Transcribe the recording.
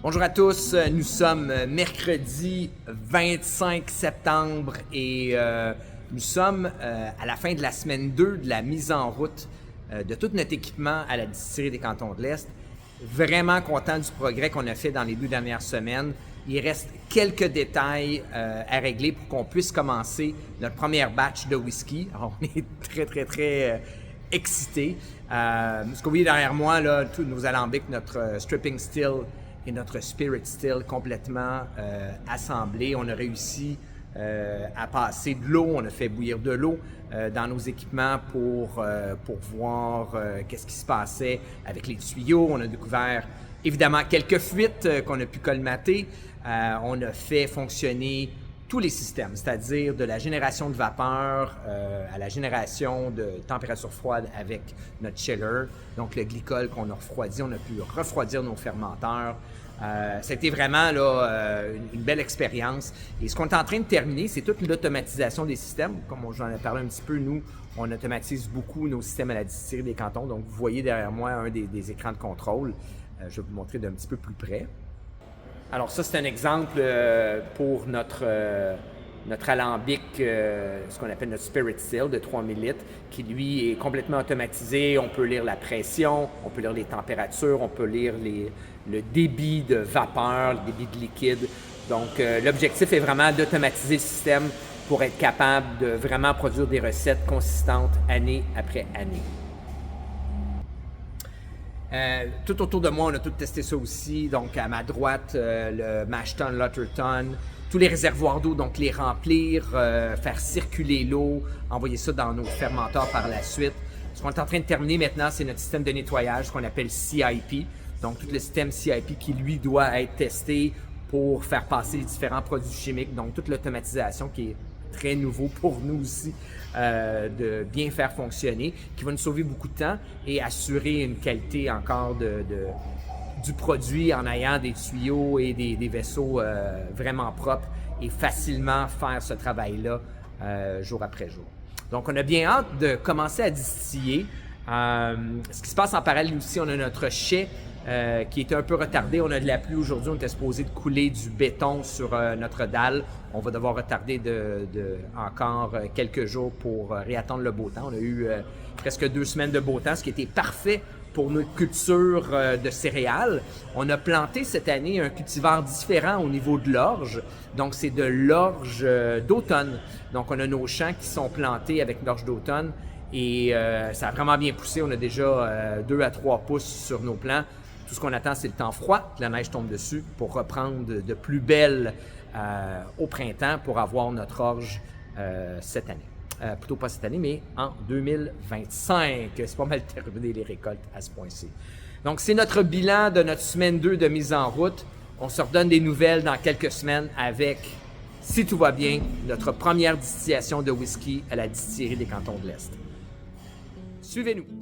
Bonjour à tous, nous sommes mercredi 25 septembre et nous sommes à la fin de la semaine 2 de la mise en route de tout notre équipement à la distillerie des Cantons de l'Est. Vraiment content du progrès qu'on a fait dans les 2 dernières semaines. Il reste quelques détails à régler pour qu'on puisse commencer notre première batch de whisky. Alors, on est très excités. Ce que vous voyez derrière moi, là, tous nos alambics, notre stripping still et notre spirit still complètement assemblés. On a réussi à passer de l'eau, on a fait bouillir de l'eau dans nos équipements pour voir qu'est-ce qui se passait avec les tuyaux. On a découvert évidemment quelques fuites qu'on a pu colmater. On a fait fonctionner tous les systèmes, c'est-à-dire de la génération de vapeur à la génération de température froide avec notre chiller, donc le glycol qu'on a refroidi, on a pu refroidir nos fermenteurs. C'était vraiment là, une belle expérience. Et ce qu'on est en train de terminer, c'est toute l'automatisation des systèmes. Comme j'en ai parlé un petit peu, nous, on automatise beaucoup nos systèmes à la distillerie des Cantons. Donc, vous voyez derrière moi un des écrans de contrôle. Je vais vous montrer d'un petit peu plus près. Alors ça, c'est un exemple pour notre alambic, ce qu'on appelle notre Spirit Still de 3000 litres, qui lui est complètement automatisé. On peut lire la pression, on peut lire les températures, on peut lire le débit de vapeur, le débit de liquide. Donc l'objectif est vraiment d'automatiser le système pour être capable de vraiment produire des recettes consistantes année après année. Tout autour de moi, on a tout testé ça aussi. Donc, à ma droite, le mash tun, l'Otterton, tous les réservoirs d'eau, donc les remplir, faire circuler l'eau, envoyer ça dans nos fermenteurs par la suite. Ce qu'on est en train de terminer maintenant, c'est notre système de nettoyage, ce qu'on appelle CIP. Donc, tout le système CIP qui, lui, doit être testé pour faire passer les différents produits chimiques. Donc, toute l'automatisation qui est très nouveau pour nous aussi, de bien faire fonctionner, qui va nous sauver beaucoup de temps et assurer une qualité encore du produit en ayant des tuyaux et des vaisseaux vraiment propres et facilement faire ce travail-là jour après jour. Donc, on a bien hâte de commencer à distiller. Ce qui se passe en parallèle aussi, on a notre chai qui était un peu retardé. On a de la pluie aujourd'hui, on était supposé de couler du béton sur notre dalle. On va devoir retarder encore quelques jours pour réattendre le beau temps. On a eu presque 2 semaines de beau temps, ce qui était parfait pour notre culture de céréales. On a planté cette année un cultivar différent au niveau de l'orge. Donc, c'est de l'orge d'automne. Donc, on a nos champs qui sont plantés avec l'orge d'automne et ça a vraiment bien poussé. On a déjà 2 à 3 pouces sur nos plants. Tout ce qu'on attend, c'est le temps froid, que la neige tombe dessus pour reprendre de plus belle au printemps pour avoir notre orge cette année. Plutôt pas cette année, mais en 2025. C'est pas mal terminé les récoltes à ce point-ci. Donc, c'est notre bilan de notre semaine 2 de mise en route. On se redonne des nouvelles dans quelques semaines avec, si tout va bien, notre première distillation de whisky à la distillerie des Cantons de l'Est. Suivez-nous!